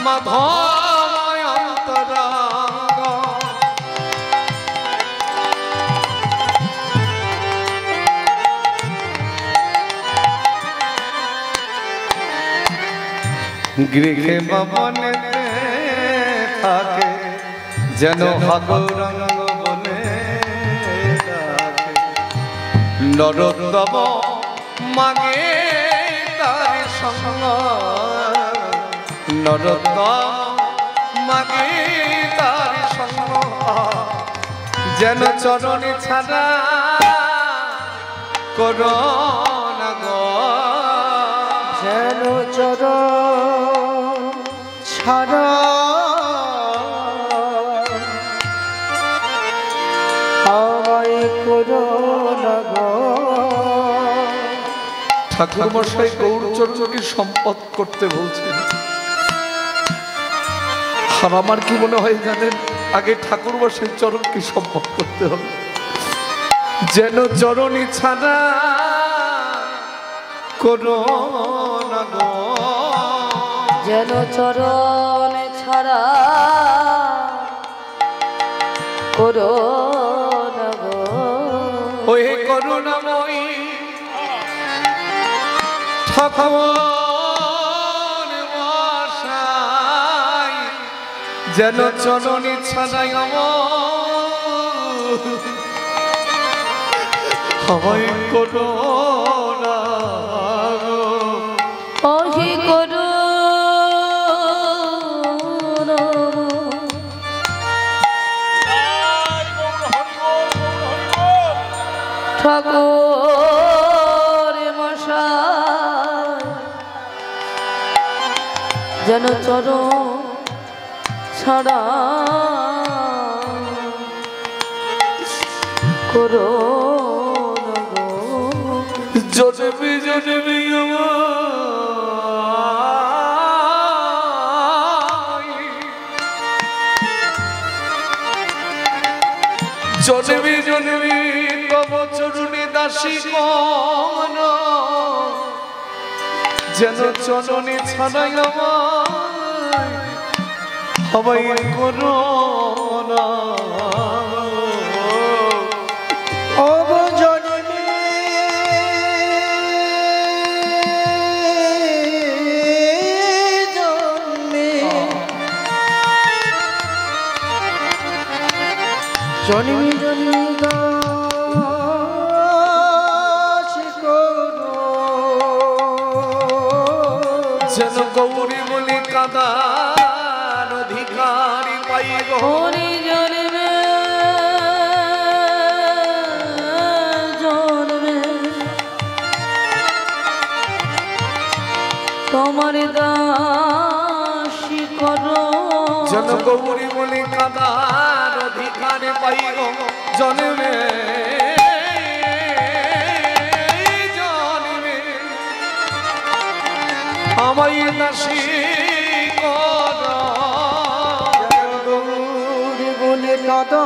[SPEAKER 1] মাধবময় অন্তরাঙ্গ গৃহে ভবনে থাকে যেন গৌরাঙ্গ বলে ডাকে নরোত্তম মাগে তার সঙ্গ নরোত্তম মাগে তার সঙ্গ যেন চরণে ছাড়া করো না গো,
[SPEAKER 3] যেন চরণ ছাড়া আমায় করো না গো।
[SPEAKER 1] ঠাকুর মশাই গৌরচরণকে সম্পদ করতে বলছেন। আর আমার কি মনে হয় জানেন, আগে ঠাকুর মশাই চরণকে সম্পদ করতে হবে। যেন চরণে ছাড়া করো না গো,
[SPEAKER 2] যেন চরণে ছাড়া করো না গো।
[SPEAKER 1] ওই করুণাময়ী ঠাকুর মশাই যেন চরণে ছাড়াই আমায় করো না গো।
[SPEAKER 2] ওহি করো ঠাকুর মশাই যেন চরণ ছাড়া করো না গো।
[SPEAKER 1] জনমে জনমে জনমে জনমে তব চরণে দাসী কোন, যেন চরণে ছাড়াই আমায় করো না।
[SPEAKER 3] ও গো জনমে জন্মে জনমে জন্মে দাসী করো,
[SPEAKER 1] যেন গৌরী বলে কাদার অধিকারী পাই গো।
[SPEAKER 2] হরি জন্মে জন্মে তোমার দাসী করো,
[SPEAKER 1] যেন গৌরী বলে কাদার অধিকারে পাই গো। জন্মে জন্মে আমায় দাসী করো,
[SPEAKER 3] গৌরী বলে কাদা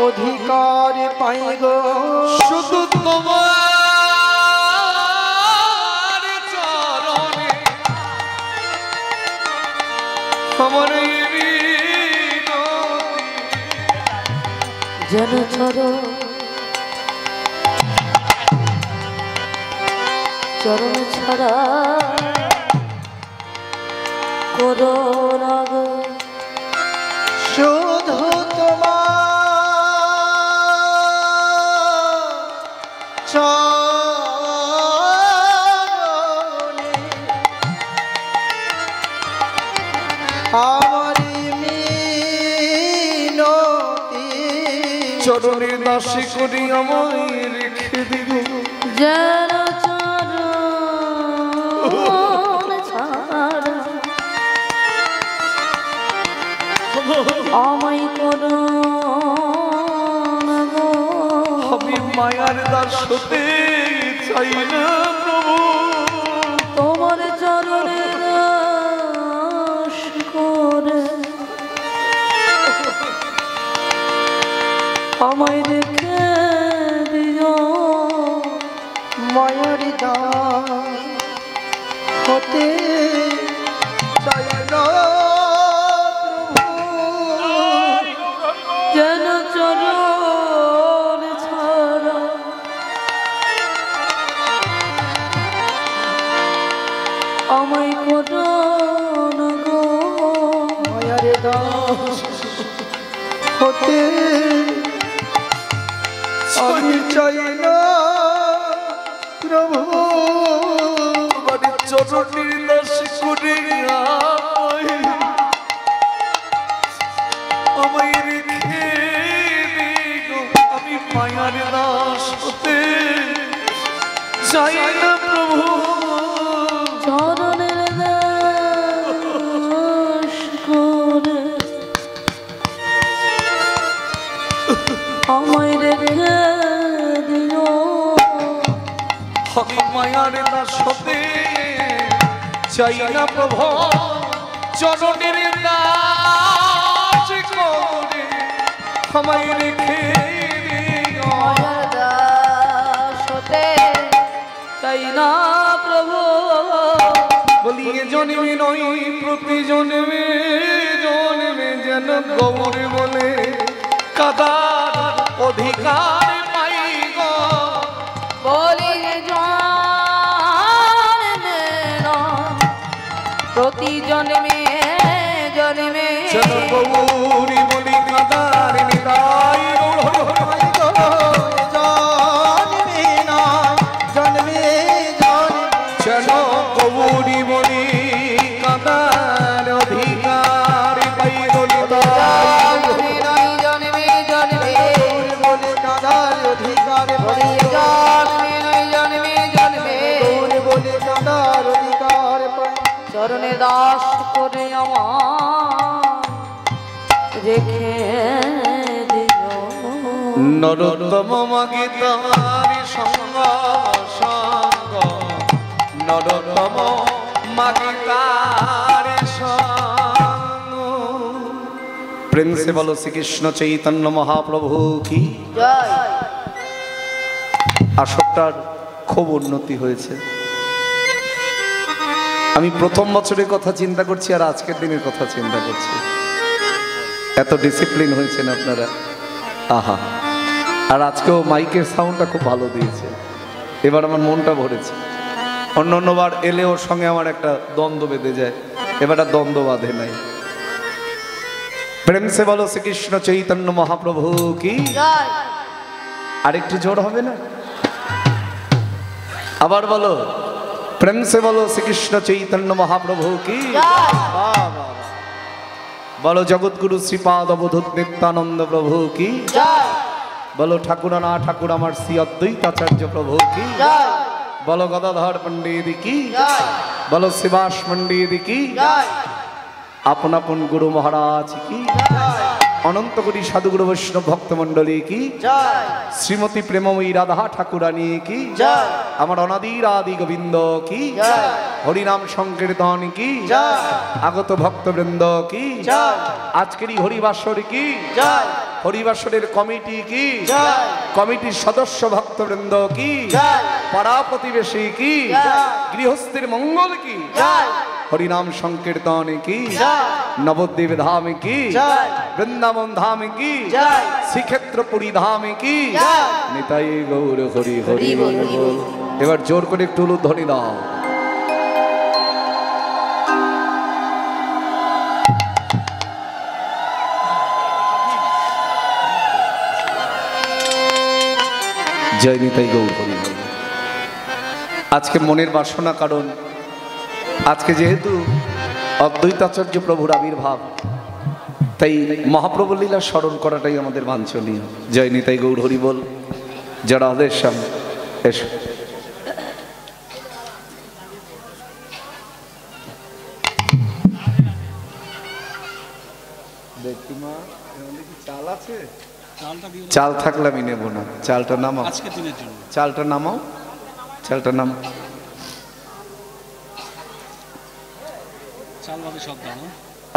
[SPEAKER 3] অধিকার পাই গো।
[SPEAKER 1] শুধু তোমার চরণে আমার এই বিনতি,
[SPEAKER 2] যেন চরণ চরণ ছাড়া করো না গো।
[SPEAKER 3] শুধু তোমার চরণে আমার মিনতি,
[SPEAKER 1] চরণে দাসী করি আমায় রেখে দিল,
[SPEAKER 2] যেন চরণ ছাড়া আমায় করো না গো।
[SPEAKER 1] আমি মায়ার দাস হতে চাই না প্রভু,
[SPEAKER 2] তোমার চরণে দাস করে আমায় রেখে দিও,
[SPEAKER 3] মায়ার দাস হতে চাই না
[SPEAKER 2] যেন চরণ ছাড়া আমায় করো না গো।
[SPEAKER 3] মায়ার দাস হতে আমি চাই না প্রভু।
[SPEAKER 1] মানে চরণের দাসী করে আমায় রেখে চাই না প্রভু
[SPEAKER 2] চরণের দাস করে আমায় রেখে দিও
[SPEAKER 1] আমি মায়ার দাস হতে চাই না প্রভু চরণের দাস করে আমায় রেখে দিও
[SPEAKER 2] মায়ার দাস হতে চাই না প্রভু
[SPEAKER 1] বলি এ জন্মে নয় প্রতি জন্মে জন্মে যেন গৌর বলে কাদার অধিকার পাই গো
[SPEAKER 2] বলি জন্মে প্রতি জন্মে জন্মে
[SPEAKER 1] যেন গৌরী বলি কাদার নিতাই
[SPEAKER 3] জন্মে নয় জন্মে
[SPEAKER 1] যেন গৌরী বলি কাদার অধিকার পাই গো
[SPEAKER 2] জন্মে নয় জন্মে জন্মে
[SPEAKER 3] বলে কাদার অধিকার পাই
[SPEAKER 2] জন্মে নয় জন্মে জন্মে
[SPEAKER 3] বলে কাদার অধিকার পাই
[SPEAKER 2] চরণে দাস করে আমার রেখে দিও
[SPEAKER 1] নরোত্তম মাগে তার সঙ্গ সঙ্গ নরোত্তম মাগে তার সঙ্গ প্রেম সে বলো শ্রীকৃষ্ণ চৈতন্য মহাপ্রভু কি
[SPEAKER 2] জয়
[SPEAKER 1] আসরটার খুব উন্নতি হয়েছে। আমি প্রথম বছরের কথা চিন্তা করছি আর আজকের দিনের কথা চিন্তা করছি। এত ডিসিপ্লিন হয়েছেন আপনারা, আহা। আর আজকেও মাইকের সাউন্ডটা খুব ভালো দিয়েছে, এবার আমার মনটা ভরেছে। অন্য অন্যবার এলে ওর সঙ্গে আমার একটা দ্বন্দ্ব বেঁধে যায়, এবার আর দ্বন্দ্ব বাঁধে নাই। প্রেম সে বলো শ্রীকৃষ্ণ চৈতন্য মহাপ্রভু কি
[SPEAKER 2] জয়
[SPEAKER 1] আরেকটু জোর হবে না? আবার বলো প্রেম সে বলো শ্রীকৃষ্ণ চৈতন্য মহাপ্রভু কি
[SPEAKER 2] জয়
[SPEAKER 1] বাহ, বাহ, বাহ। বলো জগৎগুরু শ্রীপাদ অবধূত নিত্যানন্দ প্রভু কি
[SPEAKER 2] জয়
[SPEAKER 1] বলো ঠাকুরানা ঠাকুর আমার শ্রী অদ্বৈতাচার্য প্রভু কি
[SPEAKER 2] জয়
[SPEAKER 1] বলো গদাধর পণ্ডিত কি
[SPEAKER 2] জয়
[SPEAKER 1] বলো শিবাস পণ্ডিত কি
[SPEAKER 2] জয়
[SPEAKER 1] আপন আপন গুরু মহারাজ কি অনন্ত কোটি সাধুগুরু বৈষ্ণব ভক্তমণ্ডলী কি
[SPEAKER 2] জয়
[SPEAKER 1] শ্রীমতী প্রেমময়ী রাধা ঠাকুরানী কি
[SPEAKER 2] জয়
[SPEAKER 1] আমার অনাদির আদি গোবিন্দ কি
[SPEAKER 2] জয়
[SPEAKER 1] হরিনাম সংকীর্তন কি
[SPEAKER 2] জয়
[SPEAKER 1] আগত ভক্তবৃন্দ কি
[SPEAKER 2] জয়
[SPEAKER 1] আজকেরই হরিবাসর কি
[SPEAKER 2] জয়
[SPEAKER 1] হরিবাসরের কমিটি কি
[SPEAKER 2] জয়
[SPEAKER 1] কমিটির সদস্য ভক্তবৃন্দ কি
[SPEAKER 2] জয়
[SPEAKER 1] পাড়া প্রতিবেশী কি
[SPEAKER 2] জয়
[SPEAKER 1] গৃহস্থের মঙ্গল কি
[SPEAKER 2] জয়
[SPEAKER 1] হরিনাম সংকীর্তন কি
[SPEAKER 2] জয়
[SPEAKER 1] নবদ্বীপ ধাম কি
[SPEAKER 2] জয়
[SPEAKER 1] বৃন্দাবন ধাম কি
[SPEAKER 2] জয়
[SPEAKER 1] শ্রীক্ষেত্রপুরী ধাম কি
[SPEAKER 2] জয়
[SPEAKER 1] নিতাই গৌর হরি হরি
[SPEAKER 2] হরি বল, হরি বল।
[SPEAKER 1] এবার জোর করে একটু ধরি দাও। জয় নিতাই গৌর হরি হরি। আজকে মনের বাসনা, কারণ আজকে যেহেতু অদ্বৈতাচার্য প্রভুর আবির্ভাব, তাই মহাপ্রভু লীলা স্মরণ করাটাই আমাদের বাঞ্ছনীয়। জয় নিতাই গৌর হরি বল। যারা আদেশ সামনে এসো। চাল আছে? চাল থাকলে আমি নেবো না। চালটা নামাও, চালটা নামাও, চালটা নামাও।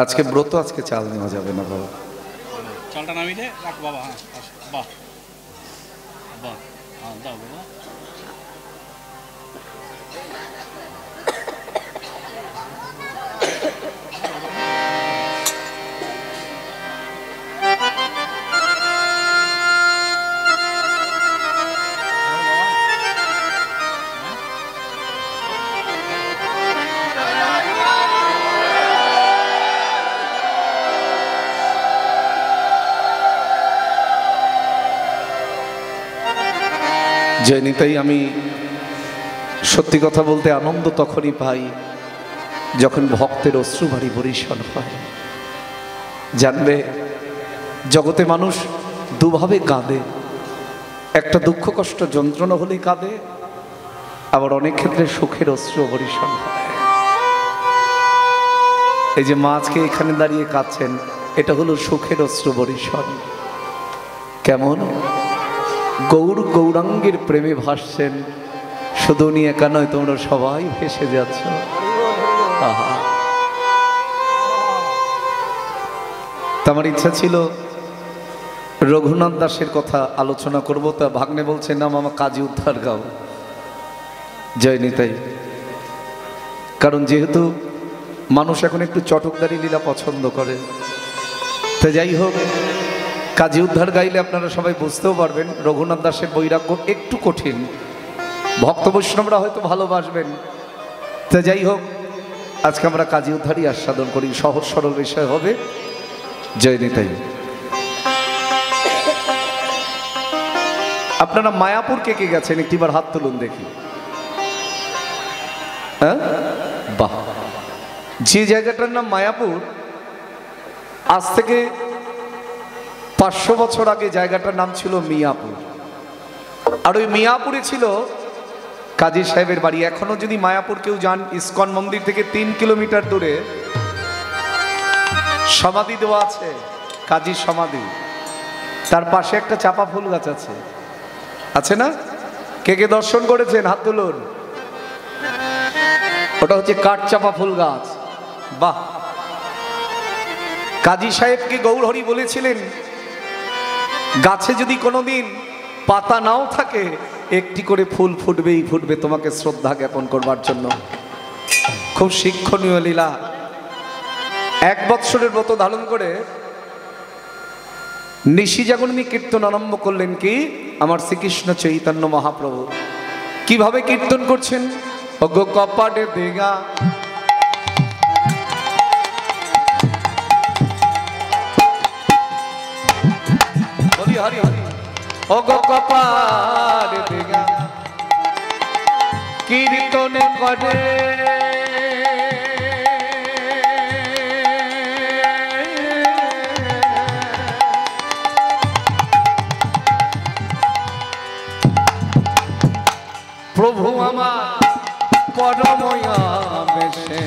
[SPEAKER 1] আজকে ব্রত, আজকে চাল নেওয়া যাবে না বাবা।
[SPEAKER 4] চালটা নামিয়ে রাখ বাবা। হ্যাঁ বাহ বাহ, হ্যাঁ দাও বাবা।
[SPEAKER 1] জয় নিতাই। আমি সত্যি কথা বলতে আনন্দ তখনই পাই যখন ভক্তের অশ্রুভারী বরিশান হয়। জানবে জগতে মানুষ দুভাবে কাঁদে, একটা দুঃখ কষ্ট যন্ত্রণা হলেই কাঁদে, আবার অনেক ক্ষেত্রে সুখের অশ্রু বরিশন হয়। এই যে মাছকে এখানে দাঁড়িয়ে কাঁদছেন, এটা হলো সুখের অশ্রু বরিশন। কেমন গৌর গৌরাঙ্গের প্রেমে ভাসছেন, শুধু উনি একা নয়, তোমরা সবাই ভেসে যাচ্ছ। আহা, আমার ইচ্ছা ছিল রঘুনাথ দাসের কথা আলোচনা করব, তা ভাগ্নে বলছে না মামা কাজী উদ্ধার গাও, জয় নিতাই। কারণ যেহেতু মানুষ এখন একটু চটকদারি লীলা পছন্দ করে, তো যাই হোক, কাজী উদ্ধার গাইলে আপনারা সবাই বুঝতেও পারবেন রঘুনাথ দাসের বৈরাগ্য একটু কঠিন, ভক্ত বৈষ্ণবরা হয়তো ভালোবাসবেন। তো যাই হোক, আজকে আমরা কাজী উদ্ধারই আস্বাদন করি, সহজ সরল বিষয় হবে, জয় নিতাই। আপনারা মায়াপুর কে কে গেছেন একটিবার হাত তুলুন দেখি। হ্যাঁ, বাহ। যে জায়গাটার নাম মায়াপুর, আজ থেকে 500 বছর আগে জায়গাটার নাম ছিল মিয়াপুর। আর ওই মিয়াপুরে ছিল কাজী সাহেবের বাড়ি। এখনো যদি মায়াপুর কেউ যান, ইস্কন মন্দির থেকে 3 কিলোমিটার দূরে সমাধি দেওয়া আছে, কাজী সমাধি। তার পাশে একটা চাপা ফুল গাছ আছে, আছে না? কে কে দর্শন করেছেন হাত তুলুন। ওটা হচ্ছে কাঠ চাপা ফুল গাছ। বাহ। কাজী সাহেবকে গৌরহরি বলেছিলেন, গাছে যদি কোনোদিন পাতা নাও থাকে, একটি করে ফুল ফুটবেই ফুটবে তোমাকে শ্রদ্ধা জ্ঞাপন করবার জন্য। খুব শিক্ষণীয় লীলা। 1 বৎসরের ব্রত ধারণ করে নিশি জাগরণী কীর্তন আরম্ভ করলেন কি আমার শ্রীকৃষ্ণ চৈতন্য মহাপ্রভু। কিভাবে কীর্তন করছেন? ওগো কপাটে দেগা হরি হরি হরি, ওগো কপাটে দেগা কীর্তন করে প্রভু আমার পরময়া বেশে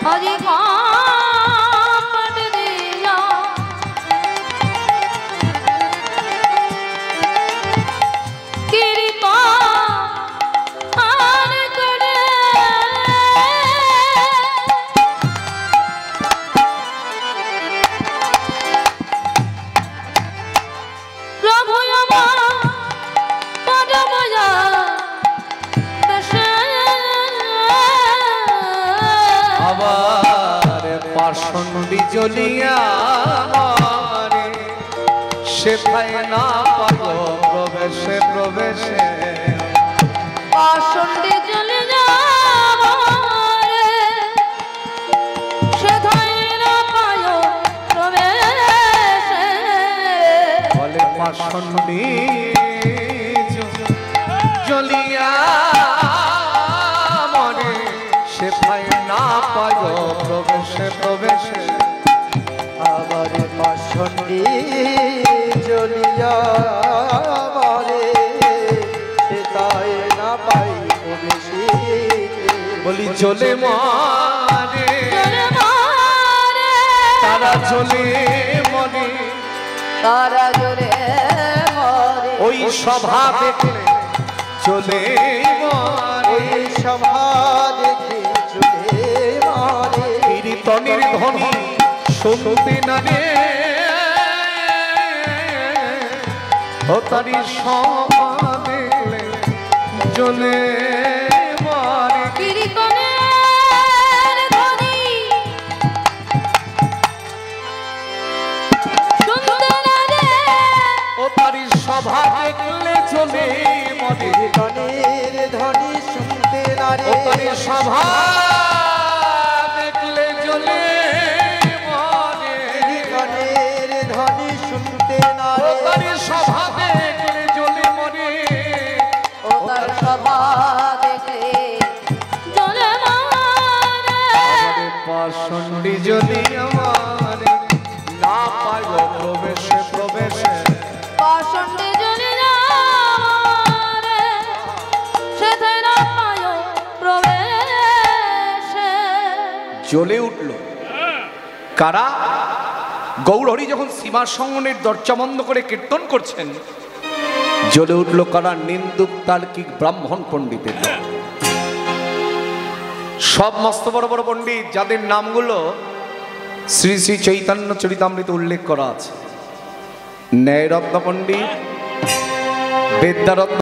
[SPEAKER 2] হরি কাপড় দিয়া কীর্তন করে প্রভু আমার
[SPEAKER 1] আবার পাষণ্ডী জ্বলিয়া মারে, সেথায় না পাবো প্রবেশে প্রবেশে।
[SPEAKER 2] পাষণ্ডে জ্বলে যাবারে, সেথায় না পায় প্রবেশে।
[SPEAKER 1] বলে পাষণ্ডী জ্বলিয়া মরে, সেথায় না পায় প্রবেশে প্রবেশে।
[SPEAKER 3] আবার পাষণ্ডী জ্বলিয়া মারে, সেটাই না পাই প্রবেশে।
[SPEAKER 1] বলি জ্বলে মারে,
[SPEAKER 2] জ্বলে মারে,
[SPEAKER 1] তারা জ্বলে মরে,
[SPEAKER 2] তারা জ্বলে মরে।
[SPEAKER 1] ওই সভা দেখলে জ্বলে মরে,
[SPEAKER 3] ওই সভা দেখে চলে মারে।
[SPEAKER 1] কীর্তনের ধ্বনি শুনতে না রে, ও তারি সভা দেখলে জ্বলে মরে।
[SPEAKER 2] কীর্তনের ধ্বনি শুনতে না রে,
[SPEAKER 1] ও তারি সভা দেখলে জ্বলে মরে।
[SPEAKER 3] কীর্তনের ধ্বনি শুনতে না রে,
[SPEAKER 1] ও তারি সভা দেখলে জ্বলে মরে।
[SPEAKER 3] কীর্তনের ধ্বনি শুনতে না
[SPEAKER 1] ও
[SPEAKER 3] রে,
[SPEAKER 1] তারি সভা দেখলে জ্বলে মরে।
[SPEAKER 2] ও তার সভা দেখে জ্বলে মরে।
[SPEAKER 1] আমারে পাষণ্ডী যদি আমারে না পায় প্রবেশে প্রবেশে।
[SPEAKER 2] পাষণ্ডে জ্বলে যাবারে,
[SPEAKER 1] জ্বলে উঠল। কারা? গৌরহরি যখন সীমা সঙ্গনের দরজা বন্ধ করে কীর্তন করছেন, জ্বলে উঠল কারা? নিন্দুক তার্কিক ব্রাহ্মণ পণ্ডিতের দল। সব মস্ত বড় বড় পণ্ডিত, যাদের নামগুলো শ্রী শ্রী চৈতন্য চরিতামৃতে উল্লেখ করা আছে। ন্যায়রত্ন পণ্ডিত, বিদ্যারত্ন,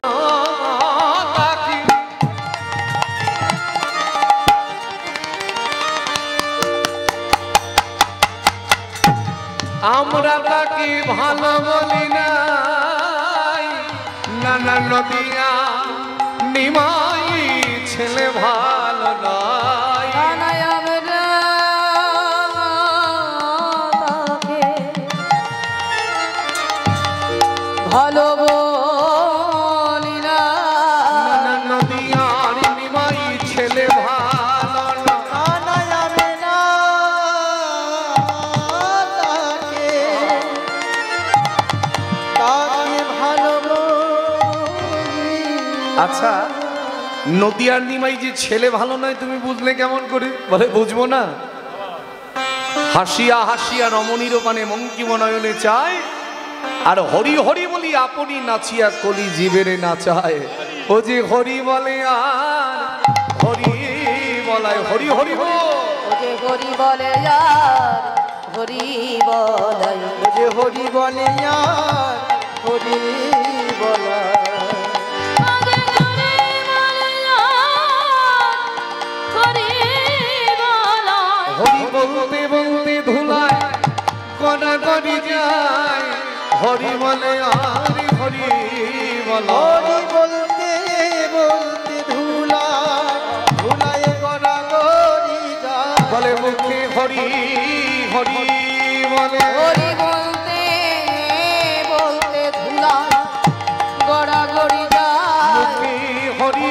[SPEAKER 1] আমরা তাকে ভালো বলি না, নানা নদিয়া নিমাই ছেলে ভালো নয়।
[SPEAKER 2] ভালো বলি না,
[SPEAKER 1] নানা নদিয়ার নিমাই ছেলে ভালো নয়।
[SPEAKER 3] যাবে না তাকে ভালো বলি।
[SPEAKER 1] আচ্ছা, নদিয়ার নিমাই যে ছেলে ভালো নয় তুমি বুঝলে কেমন করে? বলে বুঝবো না। হাসিয়া হাসিয়া রমণীর পানে মঙ্কিম নয়নে চায়, আর হরি হরি বলি আপনি নাচিয়া কলি জীবেরে নাচায়। ও যে হরি বলে আর হরি বলায়, হরি হরি হো।
[SPEAKER 2] ও যে হরি বলে আর হরি বলাই,
[SPEAKER 3] ও যে হরি বলে আর হরি বলা।
[SPEAKER 1] হরি বলতে বলতে ধুলায় কনা করি যায়, হরি বলে আর হরি বলা।
[SPEAKER 3] হরি বলতে বলতে ধুলা ধুলায় গড়া গড়ি যায়।
[SPEAKER 1] বলে মুখে হরি হরি বলে,
[SPEAKER 2] হরি বলতে বলতে ধুলা গড়াগড়ি যায়।
[SPEAKER 1] মুখে হরি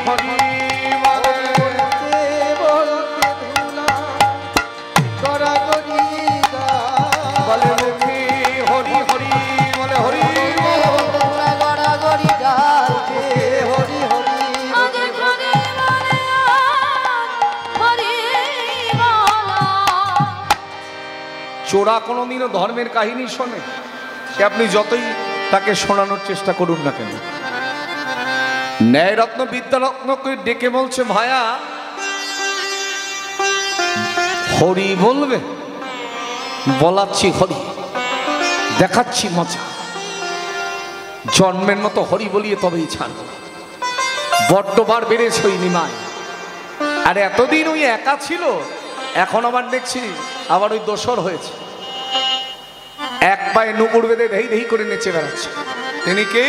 [SPEAKER 1] হরি বলে,
[SPEAKER 3] বলতে বলতে ধুলা গড়া গড়ি যায়।
[SPEAKER 1] বলে মুখে হরি হরি বলে, হরি
[SPEAKER 2] ধুলা গড়াগড়ি যায়।
[SPEAKER 3] হরি হরি
[SPEAKER 2] আগে হরি বলে আর হরি বলা।
[SPEAKER 1] চোরা কোনোদিনও ধর্মের কাহিনী শোনে? সে আপনি যতই তাকে শোনানোর চেষ্টা করুন না কেন। ন্যায়রত্ন বিদ্যারত্নকে ডেকে বলছে, ভায়া হরি বলবে? বলাচ্ছি হরি, দেখাচ্ছি মজা। জন্মের মতো হরি বলিয়ে তবেই ছাড়ব। বড্ডবার বেড়েছে ওই নিমাই। আর এতদিন ওই একা ছিল, এখন আবার দেখছি আবার ওই দোসর হয়েছে। এক পায়ে নুপুর বেঁধে ধেই ধেই করে নেচে বেড়াচ্ছে। তিনি কে?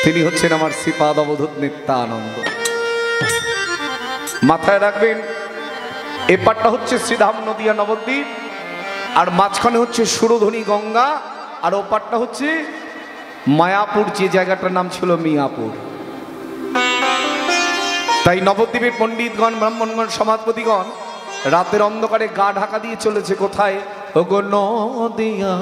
[SPEAKER 1] তিনি হচ্ছেন আমার শ্রীপাদ অবধূত নিত্যানন্দ। মাথায় রাখবেন, এপারটা হচ্ছে শ্রীধাম নদিয়া নবদ্বীপ, আর মাঝখানে হচ্ছে সুরধনী গঙ্গা, আর ওপারটা হচ্ছে মায়াপুর, যে জায়গাটার নাম ছিল মিয়াপুর। তাই নবদ্বীপের পণ্ডিতগণ, ব্রাহ্মণগণ, সমাজপতিগণ রাতের অন্ধকারে গা ঢাকা দিয়ে চলেছে কোথায়? ওগো নদিয়া,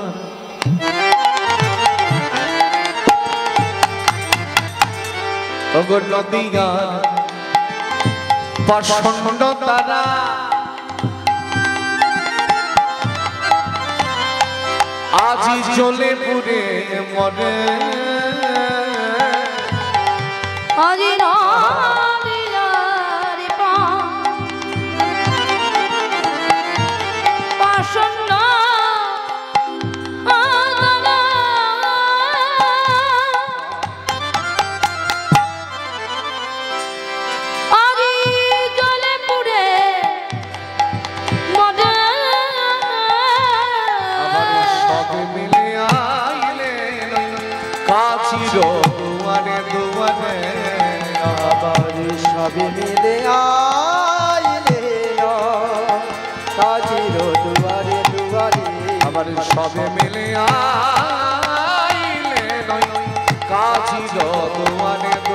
[SPEAKER 1] ওগো নদিয়া প্রচন্ড তারা, আজি জ্বলে পুড়ে মরে।
[SPEAKER 2] আজি নদিয়ার পাষণ্ড আদরা, আজি জ্বলে পুড়ে মরে।
[SPEAKER 1] আবার সবে মিলে আইলে কাছির দুয়ারে দুয়ারে,
[SPEAKER 3] আবার সবে মিলে আইলে কাজীর দুয়ারে দুয়ারে।
[SPEAKER 1] আবার সবে মিলে আইলে কাছির দুয়ারে দুয়ারে।